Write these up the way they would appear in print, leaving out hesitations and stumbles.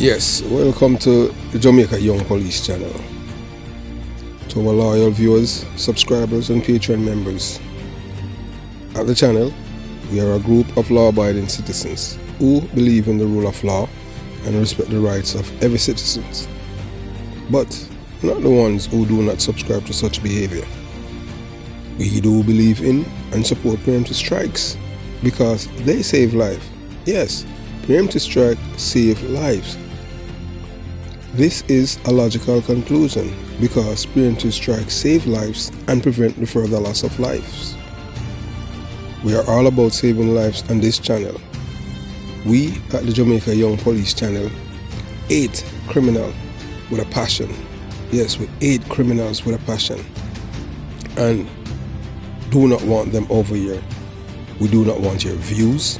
Yes, welcome to the Jamaica Young Police channel. To our loyal viewers, subscribers and Patreon members. At the channel, we are a group of law-abiding citizens who believe in the rule of law and respect the rights of every citizen, but not the ones who do not subscribe to such behavior. We do believe in and support preemptive strikes because they save lives. Yes, preemptive strikes save lives. This is a logical conclusion because preemptive strikes save lives and prevent the further loss of lives. We are all about saving lives on this channel. We at the Jamaica Young Police channel hate criminals with a passion. Yes, we hate criminals with a passion and do not want them over here. We do not want your views,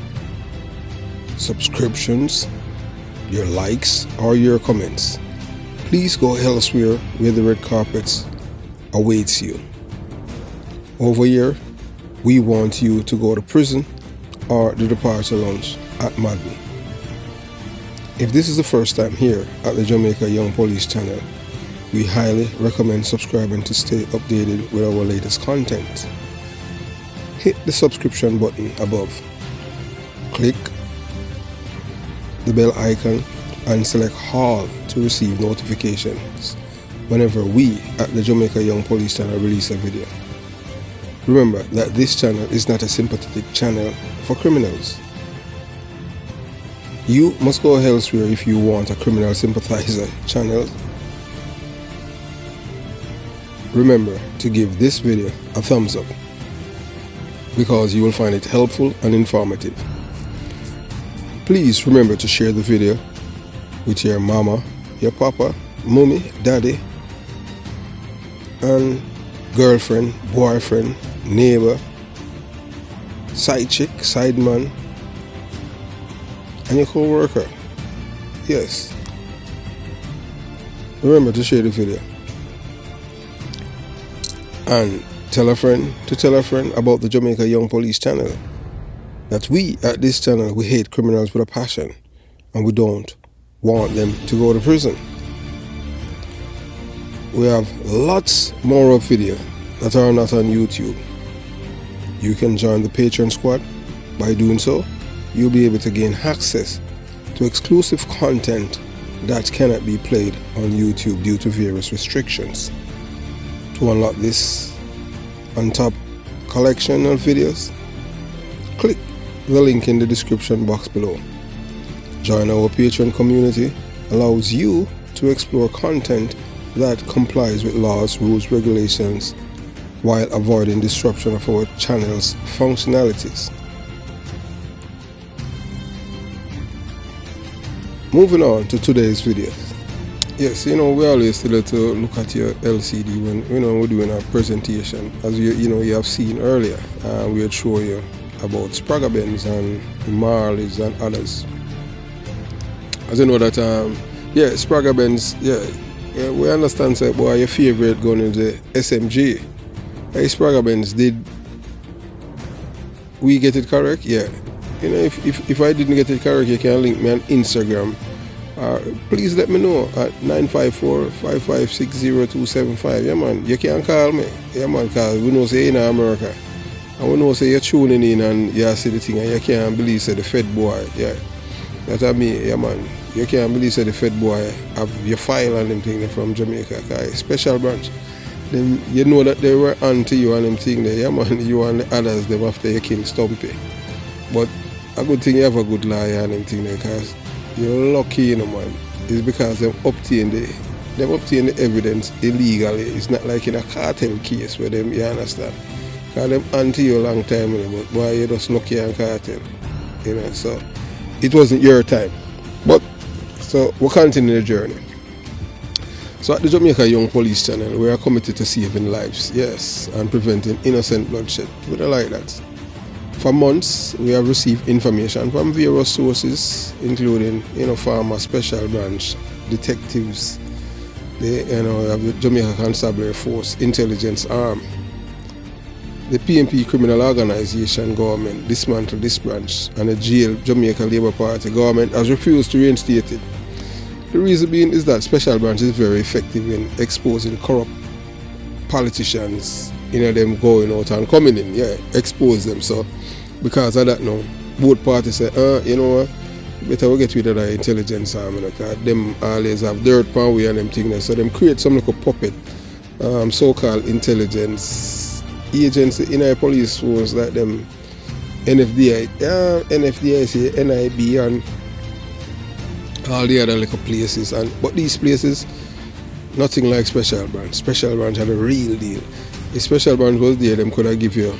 subscriptions, your likes or your comments. Please go elsewhere where the red carpets awaits you. Over here, we want you to go to prison or the departure lounge at Marley. If this is the first time here at the Jamaica Young Police channel, we highly recommend subscribing to stay updated with our latest content. Hit the subscription button above. Click the bell icon and select all to receive notifications whenever we at the Jamaica Young Police channel release a video. Remember that this channel is not a sympathetic channel for criminals. You must go elsewhere if you want a criminal sympathizer channel. Remember to give this video a thumbs up because you will find it helpful and informative. Please remember to share the video with your mama, your papa, mommy, daddy, and girlfriend, boyfriend, neighbor, side chick, side man, and your co-worker. Yes. Remember to share the video. And tell a friend to tell a friend about the Jamaica Young Police channel. That we at this channel, we hate criminals with a passion and we don't want them to go to prison. We have lots more of videos that are not on YouTube. You can join the Patreon squad. By doing so, you'll be able to gain access to exclusive content that cannot be played on YouTube due to various restrictions. To unlock this on top collection of videos, click the link in the description box below. Join our Patreon community allows you to explore content that complies with laws, rules, regulations while avoiding disruption of our channel's functionalities. Moving on to today's video. Yes, we always tell you to look at your LCD when we're doing our presentation. As you have seen earlier, we'll show you about Spragga Benz and Marleys and others. As you know that, Spragga Benz, we understand, say, boy, your favorite gun is the SMG. Hey, Spragga Benz, did we get it correct? Yeah. If I didn't get it correct, you can link me on Instagram. Please let me know at 954-556-0275. Yeah, man, you can call me. Yeah, man, because we know say in America. And we know say you're tuning in and you see the thing and you can't believe say the Fed boy. Yeah. That's what I mean, yeah, man. You can't believe say the Fed boy have your file and them thing from Jamaica. Cause special branch. Then you know that they were onto you and them thing there. Yeah, man, you and the others them after you kill Stumpy. But a good thing you have a good lawyer and them thing there, because you're lucky, man. It's because they obtain the evidence illegally. It's not like in a cartel case where them, you understand. Because them anti you a long time, but boy, you're just lucky and cartel. So it wasn't your time. But so we'll continue the journey. So at the Jamaica Young Police channel, we are committed to saving lives, yes, and preventing innocent bloodshed. We don't like that. For months, we have received information from various sources, including, former special branch, detectives, the Jamaica Constabulary Force, intelligence arm, the PNP criminal organization government dismantled this branch, and the jail Jamaica Labour Party government has refused to reinstate it. The reason being is that special branch is very effective in exposing corrupt politicians, them going out and coming in, expose them. So because of that now, both parties say, you know what, better we get rid of the intelligence arm, because them always have dirt pan way and them things. So them create some like a puppet, so-called intelligence agency in our police force, like them NFDI, NFDIC, NIB and all the other little places. But these places, nothing like special branch. Special branch had a real deal. If special branch was there, them could have give you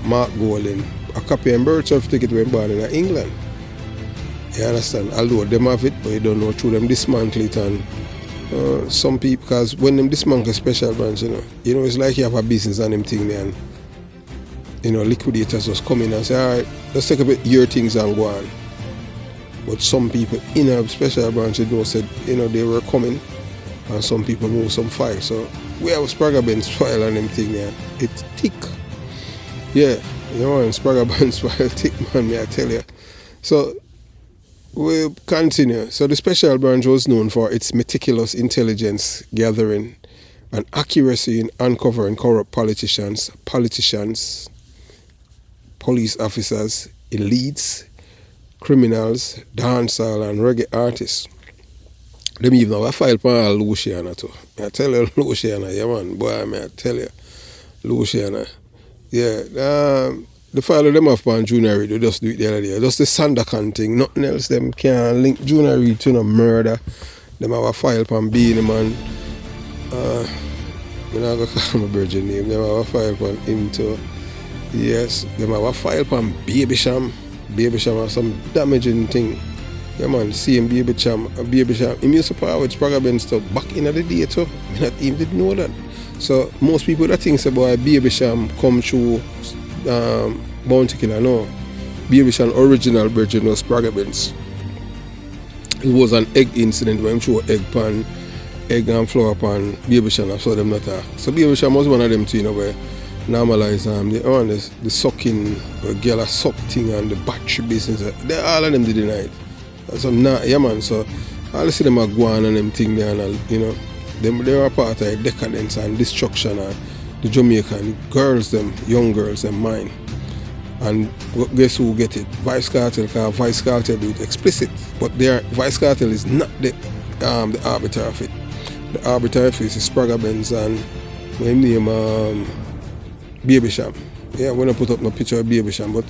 Mark Golding a copy and birth certificate when born in England. You understand? Although them have it, but you don't know through them dismantle it. And some people, because when them dismantle special branch, it's like you have a business and them thing there, and liquidators just come in and say, all right, let's take a bit your things and go on. But some people in a special branch, said, they were coming, and some people move some files. So we have Spragga Benz file and them thing there. It's thick. Yeah, and Spragga Benz file thick, man, may I tell you. So we'll continue. So the special branch was known for its meticulous intelligence gathering and accuracy in uncovering corrupt politicians, police officers, elites, criminals, dancehall and reggae artists. Them even have a file for Luciana too. I tell you, Luciana, yeah man, boy, I tell you, Luciana. Yeah, the file of them have on Junior Reid, they just do it the other day. Just the Sandakan thing, nothing else. Them can't link Junior Reid to no murder. Them have a file on Beanie Man. I'm not going to call my virgin name. Them have a file on him too. Yes, them have a file on Baby Sham. Baby Sham has some damaging thing. Yeah man, same Baby Sham. He used to power with Spragga Benz stuff back in the day too. I not even did know that. So most people that think about Baby Sham come through Bounty Killer, no. Baby Sham original virgin was Spragga Benz. It was an egg incident when he threw egg and flour pan Baby Sham. I saw them not talk. So Baby Sham was one of them too, where normalize the sucking, the girl suck thing and the battery business. All of them did deny it. So man, so all see them are going and them thing there, and they were part of decadence and destruction of the Jamaican girls, them young girls, them mine. And guess who get it? Vice Cartel, because Vice Cartel do it explicit. But Vice Cartel is not the arbiter of it. The arbiter of it is Spragga Benz and my name Baby Sham. Yeah, we're not put up no picture of Baby Sham, but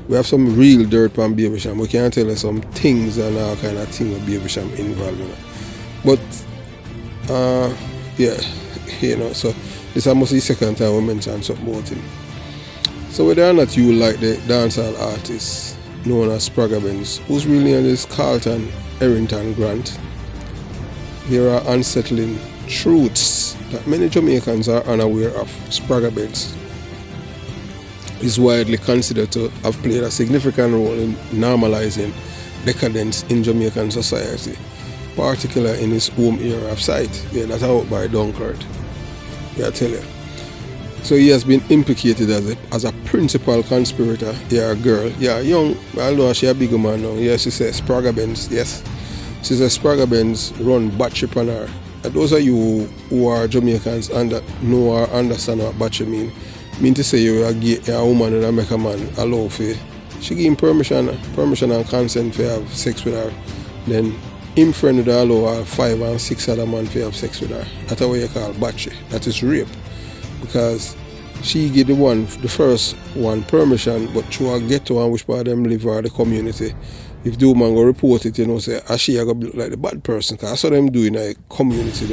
we have some real dirt on Baby Sham. We can tell you some things and all kind of things with Baby Sham involved in it. But so this is almost the second time we mentioned something about him. So whether or not you like the dancehall artist known as Spragga Benz, who's really on this Carlton Errington grant, there are unsettling truths that many Jamaicans are unaware of. Spragga Benz is widely considered to have played a significant role in normalizing decadence in Jamaican society, particularly in his home area of Sight. Yeah, that's out by Dunkirk. Yeah, I tell you. So he has been implicated as a principal conspirator. Yeah, a girl. Yeah, young, although she a bigger man now. Yeah, she says Spragga Benz. Yes. She says Spragga Benz run battery on her. And those of you who are Jamaicans and that know or understand what battery mean to say you're a woman and make a man allow for, she give him permission and consent to have sex with her. Then him friend would allow her 5 and 6 other men to have sex with her. That's what you call battery. That is rape. Because she give the first one permission, but through a ghetto and which part of them live or the community, if the woman go report it, say, she go look like the bad person, because that's what them do in a community.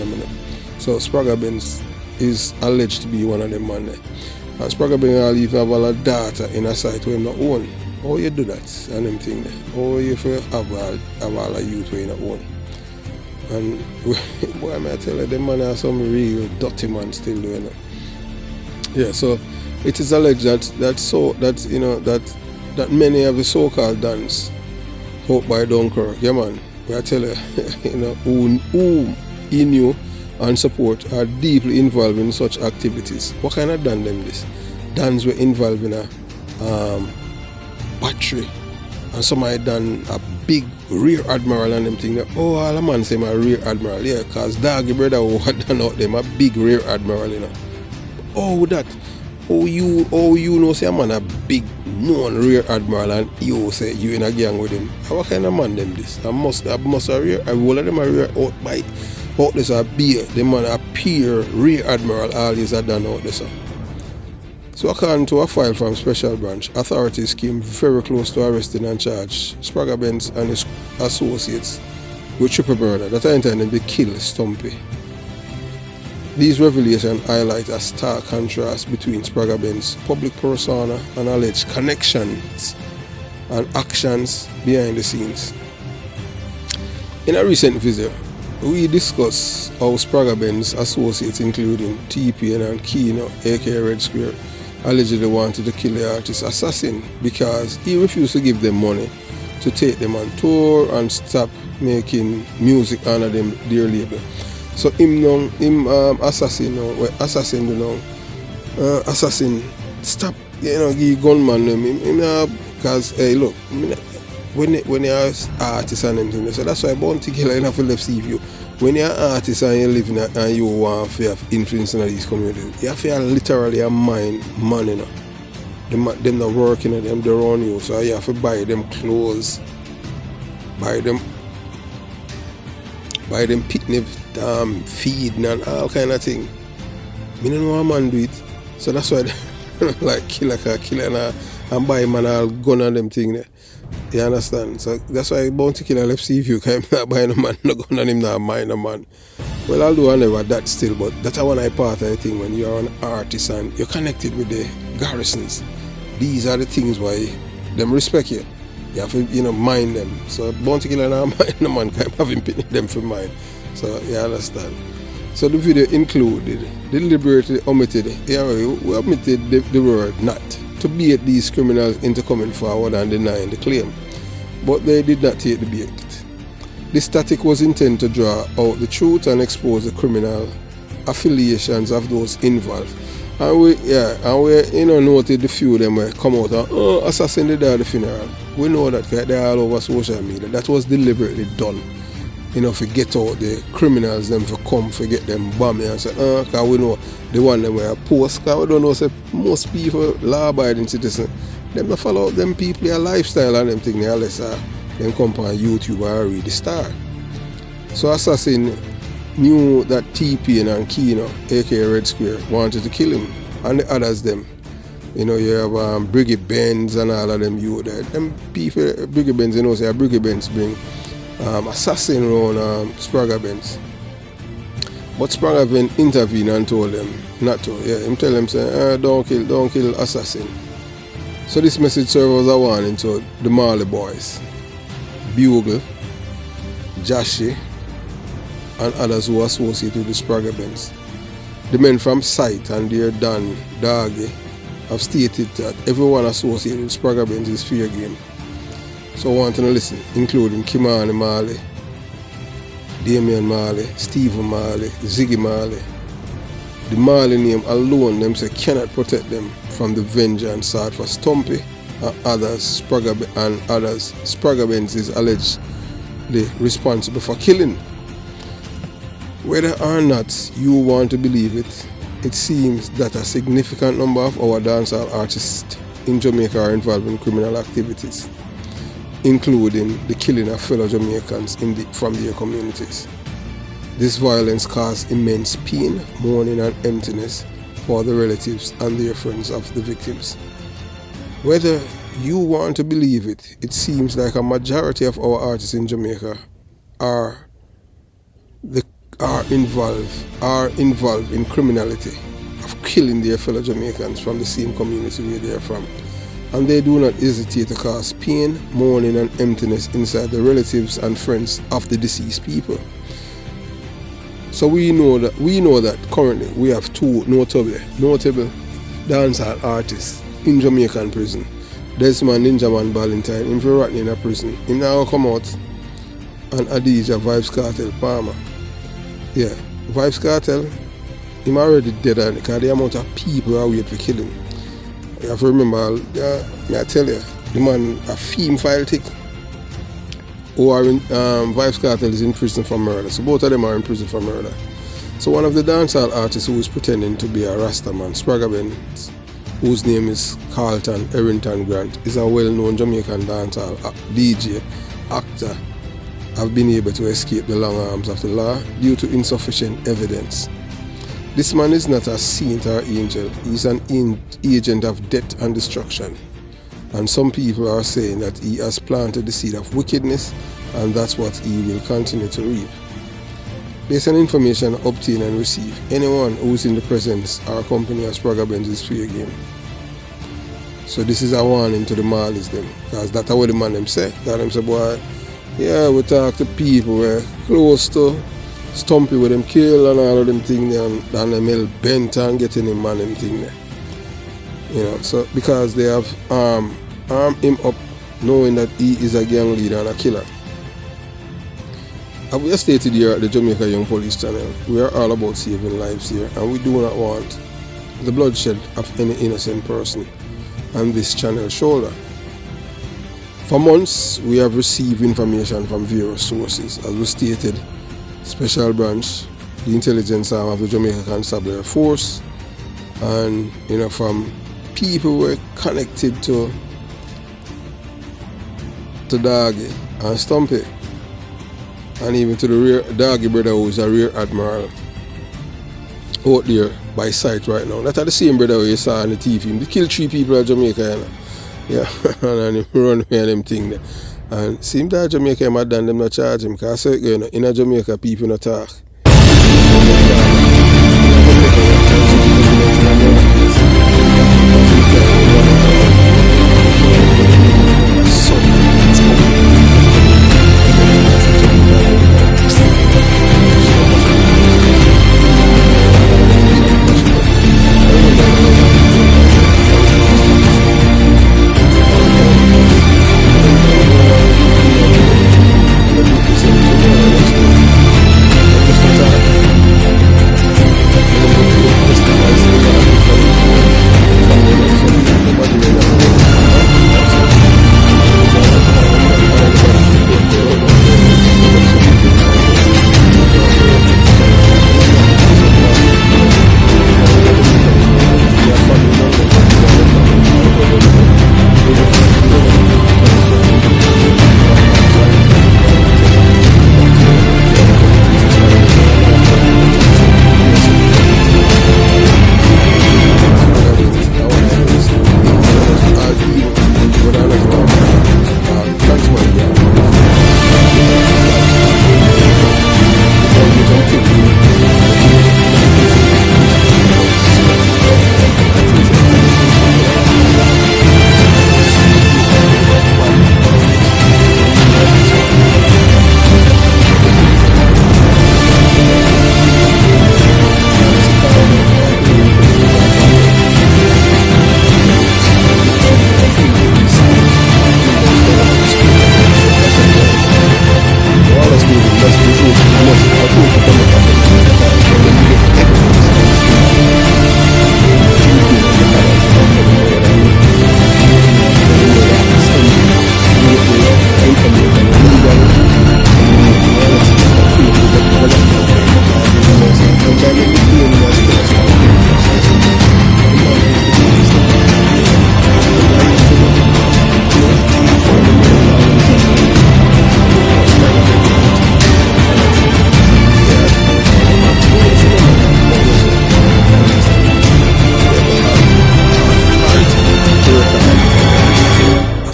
So Spragga Benz is alleged to be one of them man there. And Spragga Benz even have all a data in a site where him not own. How you do that and them thing there? How you have all a youth where you not own? And boy, I tell you, them man are some real dirty man still doing it. Yeah, so it is alleged that many of the so-called dons out by Dunkirk, yeah man, I tell you, who he knew and support are deeply involved in such activities. What kind of dan them this? Dans were involved in a battery And somebody done a big rear admiral and them thing. Oh, all a man say my rear admiral. Yeah, cause doggy brother who had done out them a big rear admiral, you know. Oh, that. Oh, you know say a man a big known rear admiral and you say you in a gang with him. What kind of man them this? I must a rear. I will of them a rear out by out this a beer. The man a peer rear admiral all these are done out this. So according to a file from Special Branch, authorities came very close to arresting and charge Spragga Benz and his associates with triple murder that are intended to kill Stumpy. These revelations highlight a stark contrast between Spragga Benz public persona and alleged connections and actions behind the scenes. In a recent visit, we discussed how Spragga Benz associates including TPN and Kino, aka Red Square, allegedly wanted to kill the artist Assassin because he refused to give them money to take them on tour and stop making music under them their label. So Assassin stop, give gunman them. Because hey look, when you're an artist and them, so that's why Bounty Killer you have to left see you. When you're an artist and you live in and you want to have influence in these communities, you have to literally a mind man, you know. Them not working at them, they're on you, so you have to buy them clothes, buy them picnic, feeding and all kind of thing. Me don't know how man do it, so that's why they like killer and buy man all gun and them thing there. You understand? So that's why Bounty Killer left see if you can not buy no man, no gun and him not mind a man. Well, although I never that still, but that's one I part of the thing when you're an artist and you're connected with the garrisons. These are the things why them respect you. You have to, mind them. So Bounty Killer now mind the man can't have him picking them for mine. So you understand. So the video included deliberately omitted, we omitted the word not to bait these criminals into coming forward and denying the claim. But they did not take the bait. This static was intended to draw out the truth and expose the criminal affiliations of those involved. And we noted the few of them were come out and Assassin did at the funeral. We know that they're all over social media. That was deliberately done. For get out the criminals them for come for get them bomb and say, because we know the one them were post, because we don't know say most people law abiding citizens, them not follow up them people their lifestyle and them thing unless them come on YouTube or read the star. So Assassin knew that TP and Kino, aka Red Square, wanted to kill him and the others them. You have Briggy Benz and all of them them people Briggy Benz, say Briggy Benz bring Assassin around Spragga Benz. But Spragga Benz intervened and told them not to. Yeah, him tell them say, don't kill Assassin. So this message serves as a warning to the Marley boys, Bugle, Jashi, and others who are associated with the Spragga Benz. The men from Sight and their Dan Doggy have stated that everyone associated with Spragga Benz is fair game. So I want to listen, including Kimani Marley, Damian Marley, Stephen Marley, Ziggy Marley. The Marley name alone them say cannot protect them from the vengeance sought for Stumpy and others. Spragga Benz is allegedly responsible for killing. Whether or not you want to believe it, it seems that a significant number of our dancehall artists in Jamaica are involved in criminal activities, including the killing of fellow Jamaicans from their communities. This violence caused immense pain, mourning and emptiness for the relatives and their friends of the victims. Whether you want to believe it, it seems like a majority of our artists in Jamaica are involved in criminality of killing their fellow Jamaicans from the same community where they are from. And they do not hesitate to cause pain, mourning and emptiness inside the relatives and friends of the deceased people. So we know that currently we have two notable dancehall artists in Jamaican prison. Desmond Ninjaman Valentine, him for rotting in a prison. Him now come out, and Adija Vibes Cartel Palmer. Yeah, Vibes Cartel, him already dead because the amount of people are waiting to kill him. You have to remember, I tell you, the man a theme file tick, or Vybz Kartel is in prison for murder. So both of them are in prison for murder. So one of the dancehall artists who is pretending to be a Rasta man, Spragga Benz, whose name is Carlton Errington Grant, is a well-known Jamaican dancehall DJ, actor, have been able to escape the long arms of the law due to insufficient evidence. This man is not a saint or angel, he's an agent of death and destruction. And some people are saying that he has planted the seed of wickedness, and that's what he will continue to reap. Based on information obtained and received, anyone who is in the presence or company of Spragga Benz is fair game. So this is a warning to the Marleys them, because that's what the man them say. Because them say, boy, yeah, we talk to people we're close to Stumpy with them kill and all of them things there, and them hell bent and getting him man them thing there. You know, so because they have armed him up knowing that he is a gang leader and a killer. As we have stated here at the Jamaica Young Police Channel, we are all about saving lives here, and we do not want the bloodshed of any innocent person on this channel shoulder. For months, we have received information from various sources. As we stated, Special Branch, the intelligence arm of the Jamaica Constabulary Force, and from people who were connected to Doggy and Stumpy, and even to the rear Doggy brother who is a rear admiral out there by sight right now. That's the same brother you saw on the TV. He killed 3 people in Jamaica, yeah, and he run away and them thing there. And seems that Jamaica him had done them not charge him, because so, in a Jamaica people not talk.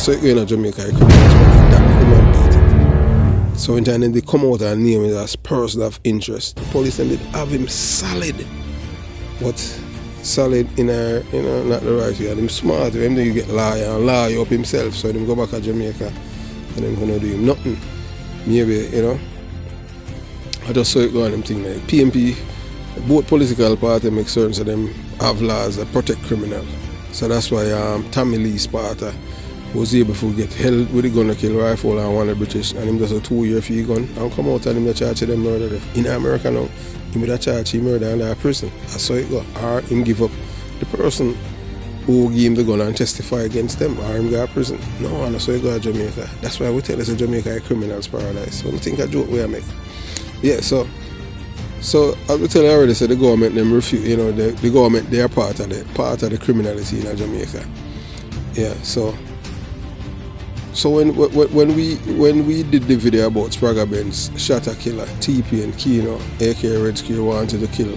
So in Jamaica, I couldn't that the man beat it. So in time they come out and name it as person of interest. The police then did have him solid. But solid in a not the right way. Him smart, him then you get lawyer and lawyer up himself. So them go back to Jamaica and them gonna do him nothing. Maybe, I just saw it go on them thing like PMP, both political parties make certain so them have laws that protect criminals. So that's why Tommy Lee's party was able to get held with a gun to kill rifle and one of the British, and him just a 2-year free gun and come out and him the charge of them murder there. In America now, him with a charge he murder under a prison. That's how it go. Or him give up the person who give him the gun and testify against them or him go to prison. No, and that's why you go to Jamaica. That's why we tell us that Jamaica is a criminal's paradise. So I think a joke we are make. Yeah, so as we tell you already, so the government them refuse, you know, the government they are part of the criminality in Jamaica. Yeah, so when we did the video about Spragga Benz, shot a killer, TP and Kino, aka Red Square wanted to kill,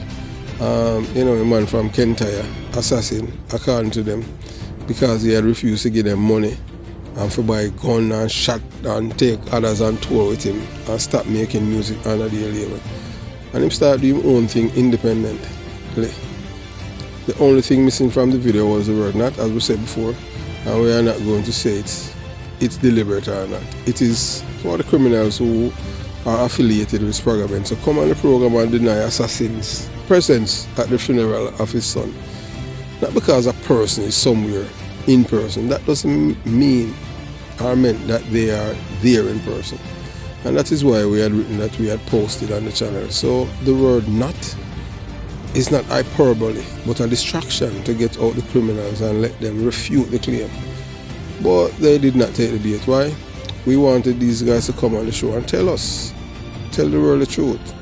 you know, a man from Kentire, assassin, according to them, because he had refused to give them money and for buy gun and shot and take others on tour with him and stop making music on a daily level. And him start doing his own thing independently. The only thing missing from the video was the word not, as we said before, and we are not going to say it's deliberate or not. It is for the criminals who are affiliated with Spragga Benz. So come on the program and deny assassins' presence at the funeral of his son. Not because a person is somewhere in person. That doesn't mean or meant that they are there in person. And that is why we had written that we had posted on the channel. So the word not is not hyperbole, but a distraction to get out the criminals and let them refute the claim. But they did not take the bait. Why? We wanted these guys to come on the show and tell the world the truth.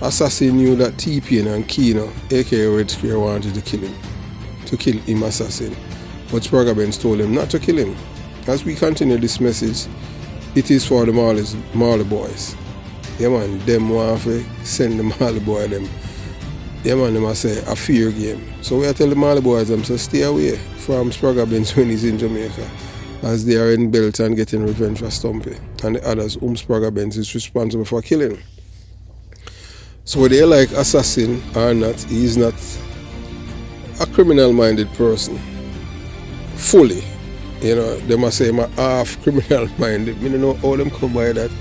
Assassin knew that TP and Kino, aka Red Square, wanted to kill him assassin. But Spragga Benz told him not to kill him. As we continue this message, it is for the Marley boys. Yeah man, them want to send the Marley boy them. Yeah man, them say a fear game. So we are telling the Marley boys them to stay away from Spragga Benz when he's in Jamaica, as they are in belt and getting revenge for Stumpy and the others whom Spragga Benz is responsible for killing. So whether they like assassin or not, he is not a criminal-minded person. Fully. You know, they must say I'm half criminal-minded. I don't know how them come by that.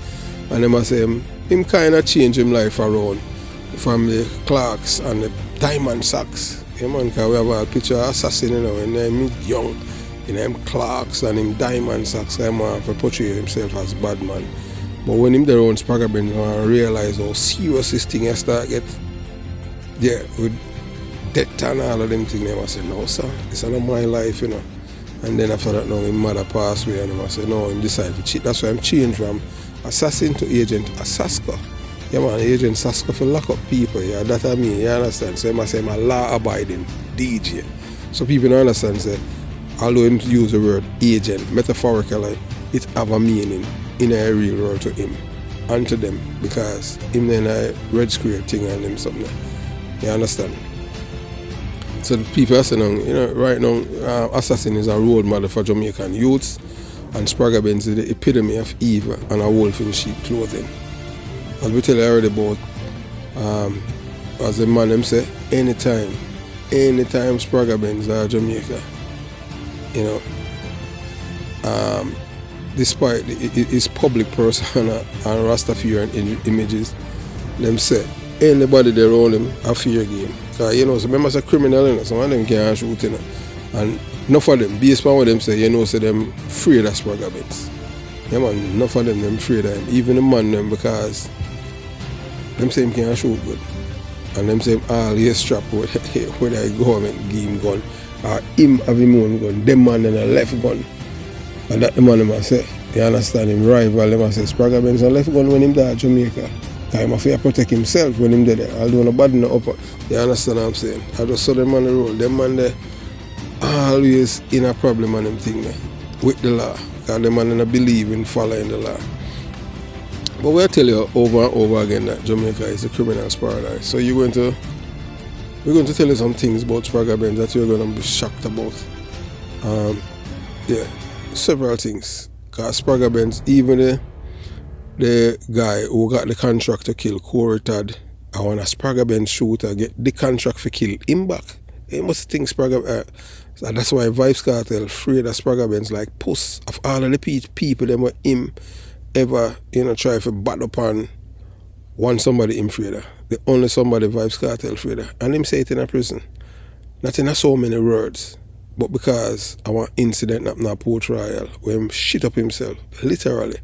And they must say him kind of change his life around from the Clarks and the diamond sacks. Yeah man, because we have a picture of assassin, you know, and him young, in them Clarks and him diamond sacks. I'm to portray himself as bad man. But when him there on Spragga Benz, I realize how serious this thing has start get. Yeah, with death and all of them things, I say, no sir, it's not my life, you know. And then after that now his mother passed away and I said, no, he decided to cheat. That's why I'm changed from assassin to agent Saska. Yeah man, agent Saska for lock up people, yeah, that I mean, you understand? So I say I'm a law abiding DJ. So people don't understand, say, although him use the word agent, metaphorically, it have a meaning in a real world to him and to them, because him then a Red Square thing and him something. You understand? So the people are saying, you know, right now, assassin is a role model for Jamaican youths, and Spragga Benz is the epitome of evil and a wolf in sheep clothing. As we tell you already about, as the man them say, anytime Spragga Benz are Jamaica, you know, despite his public persona and Rastafarian images, them say anybody there around him a fear game. Cause you know, so members are criminal, you know, some of them can't shoot, you know. And enough of them, based on what them say, you know, so them afraid of Spragga Benz. Yeah man, enough of them afraid of him. Even the man them, because them say him can't shoot good. And them say him always strap with whether the government give him gun or him have him own gun, them man then a left gun. And that the man them say, you understand, him rival, them say Spragga Benz a left gun when him there at Jamaica. Because he must protect himself when him there. Although no bad no up. You understand what I'm saying? I just saw them on the road. Them man there always in a problem on them thing there with the law. Because them man don't believe in following the law. But we'll tell you over and over again that Jamaica is a criminal's paradise. So we're going to tell you some things about Spragga Benz that you're going to be shocked about. Yeah, several things. Because Spragga Benz, even the guy who got the contract to kill Corey Todd, I want a Spragga Benz shooter get the contract for kill him back. He must think Spragga so that's why Vybz Kartel afraid of Spragga Benz like puss of all of the people them were him ever, you know, try to bat upon one somebody him afraid of. The only somebody Vybz Kartel afraid of. And him say it in a prison. Not in so many words. But because I want incident happened at Port Royal where him shit up himself, literally.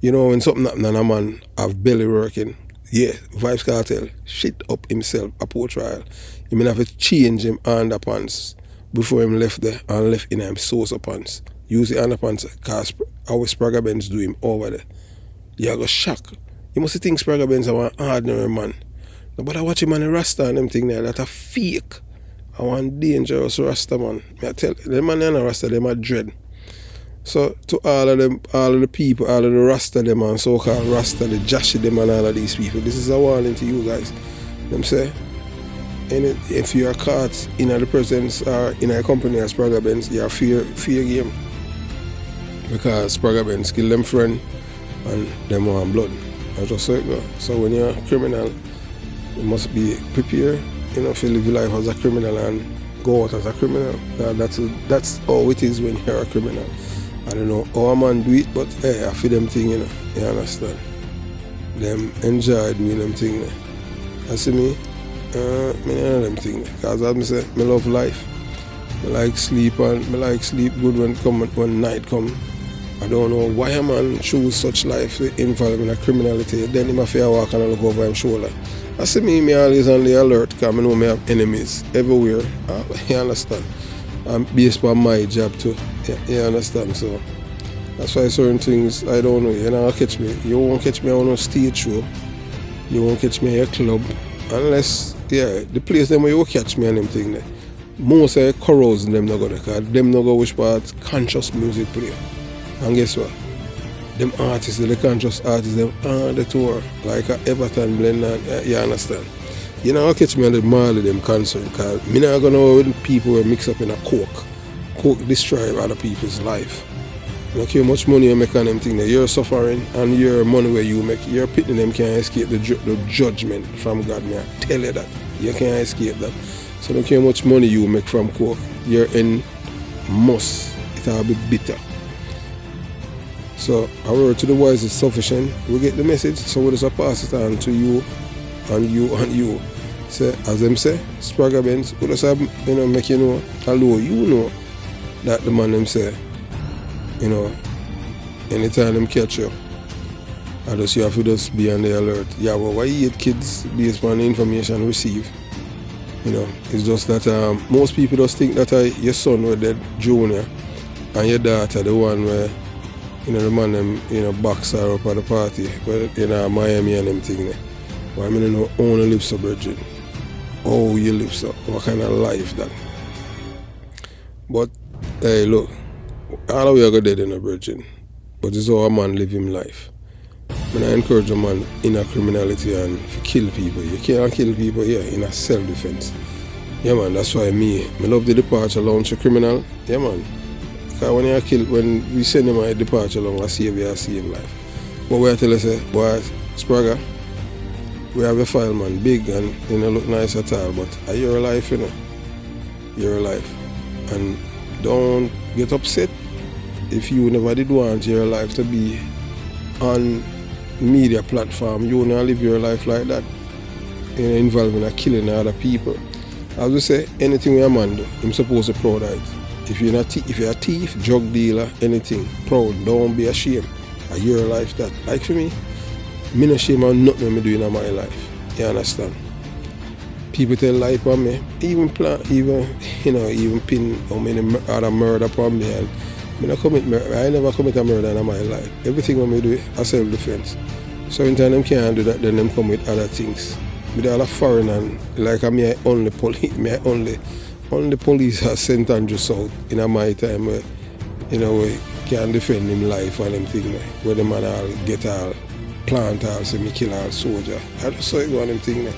You know, when something happen and a man have belly working, yeah, Vybz Kartel shit up himself at Port Royal. He may have to change him underpants before him left there and left in him saucer pants. Use the underpants because how Spragga Benz do him over there. You go shock. You must think Spragga Benz are an ordinary man. But I watch him on the Rasta and them thing there that are fake. I want dangerous Rasta man. I tell them man and the Rasta them are dread. So to all of them, all of the people, all of the Rasta them and so-called Rasta, the Joshy them and all of these people, this is a warning to you guys. Them say, if you are caught in the presence or in a company of Spragga Benz, you are fear game. Because Spragga Benz kill them friend and them want blood. I just say it go. So when you're a criminal, you must be prepared, you know, to live your life as a criminal and go out as a criminal. That's how it is when you're a criminal. I don't know how a man do it, but hey, I feel them thing, you know. You understand? Them enjoy doing them thing. You see me? Me know them thing. Because as I say, I love life. I like sleep and I like sleep good when night come. I don't know why a man choose such life to involve in a criminality. Then he must walk and look over his shoulder. I see me always on the alert because I know I have enemies everywhere. You understand? And based on my job too. You understand? So that's why certain things I don't know. You know, catch me. You won't catch me on a stage show. You won't catch me at a club. Unless, yeah, the place them where you will catch me and them thing there. Most of the corals them not go there because them not go which part conscious music play. And guess what? Them artists, the conscious artists, them on the tour, like a Everton blend, and you understand? You know, I'll catch me on the Marley them concert, because me not gonna know when people were mixed up in a coke. Coke destroy other people's life. You don't care how much money you make on them thing there. You're suffering, and your money where you make, your pitting them can't escape the judgment from God. Me I tell you that. You can't escape that. So don't care how much money you make from coke, your end must, it'll be bitter. So our word to the wise is sufficient. We get the message, so we just pass it on to you and you and you. So as them say, Spragga Benz, we just have, you know, make you know, hello, you know that the man them say, you know, anytime them catch you, I just you have to just be on the alert. Yeah, well, why you hate kids based on the information received? You know, it's just that most people just think that your son was dead, junior, and your daughter the one where, you know, the man them, you know, box her up at the party, well, you know, Miami and them thing there. But I mean, you know, only live so, Bridget. Oh, you live so. What kind of life that? But, hey, look, all of we are going dead in a Bridget. But this is how a man live his life. When I encourage a man in a criminality and kill people, you can't kill people, yeah, in a self-defense. Yeah, man, that's why me love the departure lounge a criminal. Yeah, man. Because when we send him a departure along, I save life. But we tell us, boy, Spragga, we have a file, man, big and you know, look nice at all, but you're alive, you know. You're alive. And don't get upset if you never did want your life to be on media platform. You wanna live your life like that, you know, involving killing other people. As we say, anything we a man do, I'm supposed to proud of it. If you're a thief, drug dealer, anything, proud, don't be ashamed of your life that. Like for me not ashamed of nothing I'm doing in my life. You understand? People tell lie upon me, even pin how many other murder upon me, and I never commit a murder in my life. Everything when I do is self-defense. So in time them can't do that, then them come with other things. With all the foreign and like me only police are sent Andrew South in my time where, you know, we can defend him life and them thing there. Where the man all get all plant all say me kill all soldier. I just saw it go on them thing there.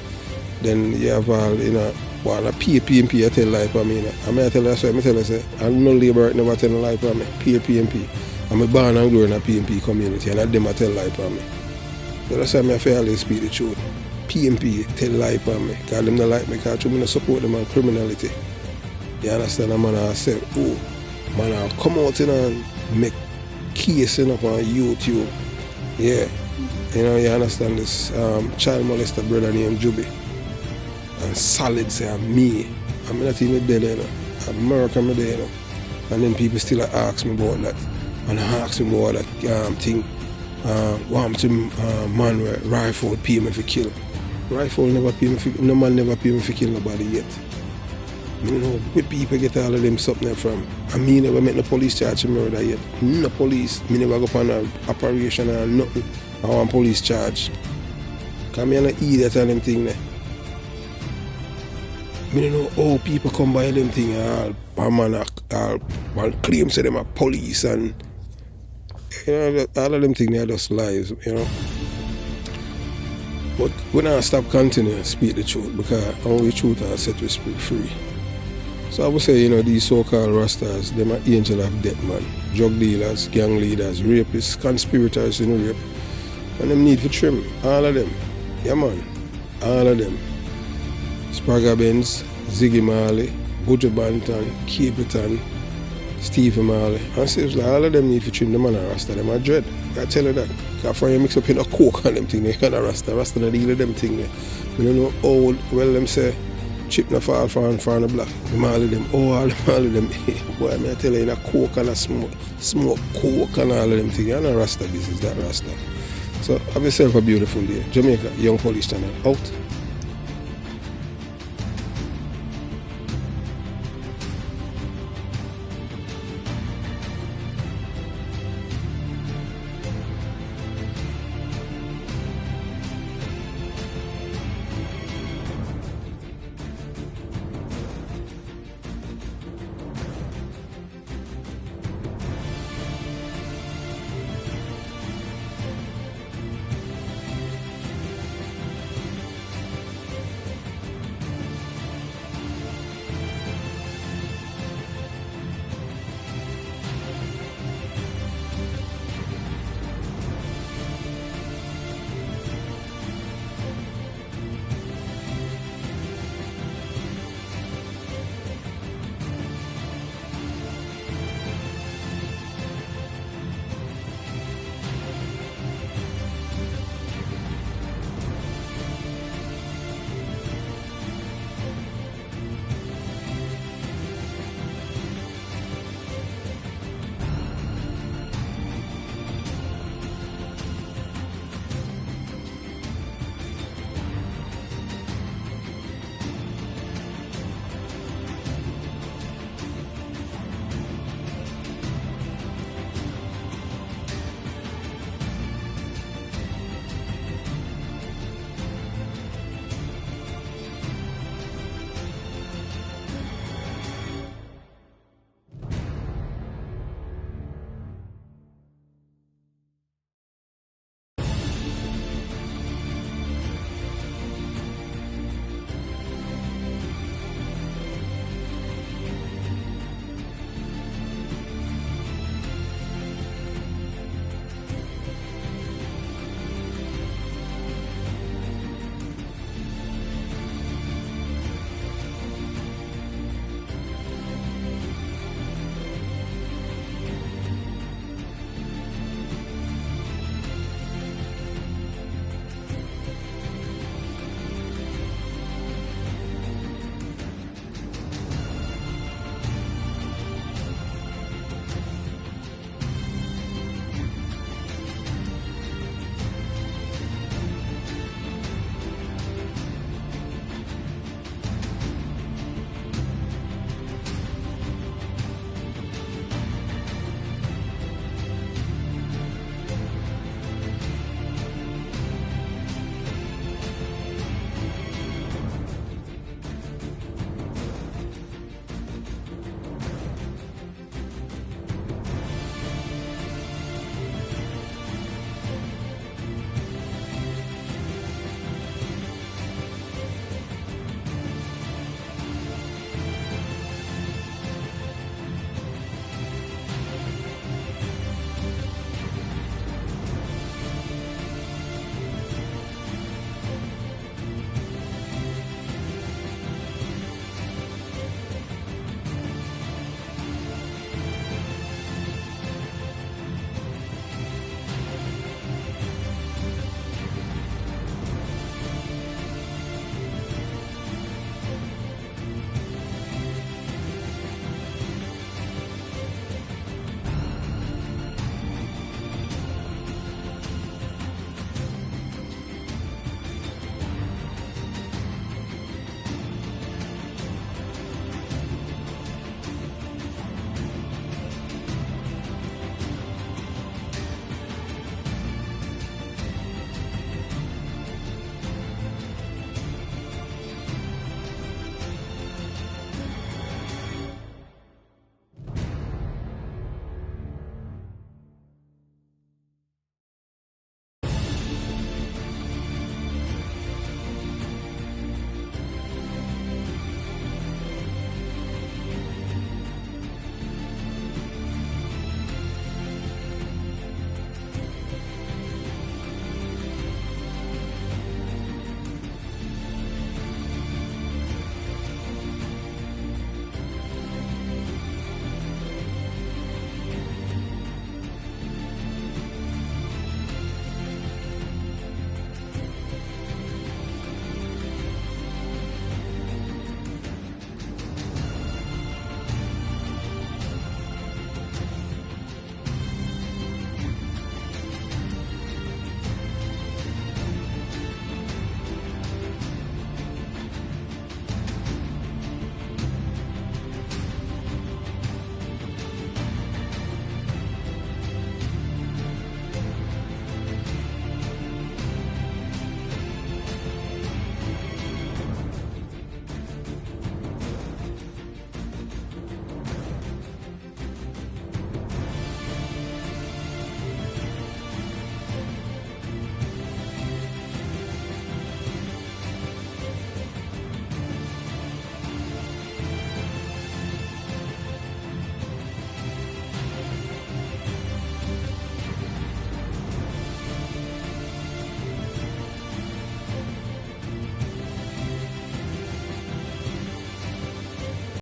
Then you have all, you know, one a PMP I tell life on me. I mean I tell her, so I tell her say, I'm no labor never tell life on me. PMP. I'm born and grown in a PMP community and them I tell life on me. So that's why I fairly speak the truth. PMP tell life on me. Because them not like me, because I don't support them on criminality. You understand? A man I say, oh, man I'll come out and make casing up on YouTube. Yeah. You know, you understand this child molester brother named Juby. And Solid say I'm me. I'm not even dead, you know. America me there, you know. And then people still ask me about that. And ask me about that thing. Want to man where rifle pay me for kill. Rifle never pay me for, no man never pay me for kill nobody yet. You know, where people get all of them something from. And me never met no police charge for murder yet. No police. Me never go on an operation or nothing. I want police charge. Because me not eat that all them thing there. Me don't know how people come by them thing and all man claim say them are police and you know, all of them things are just lies, you know. But when I stop continuing to speak the truth because only the truth has set we speak free. So I would say, you know, these so-called Rastas, them are angel of death, man. Drug dealers, gang leaders, rapists, conspirators in rape. And them need for trim. All of them. Yeah, man. All of them. Spragga Benz, Marley, Buju Banton, Capleton, Stephen Marley. And seriously, all of them need for trim. The man are Rasta. Them are dread. I tell you that. Because for you mix up in a coke and them thing, they kind of Rasta. Rasta not deal with them thing. We don't know how well them say. Chip na fall from the block. The Marley them, all of them. Boy, I tell you, in a coke and a smoke coke and all of them things. You're not Rasta business, that Rasta. So have yourself a beautiful day. Jamaica, Young Police Channel, out.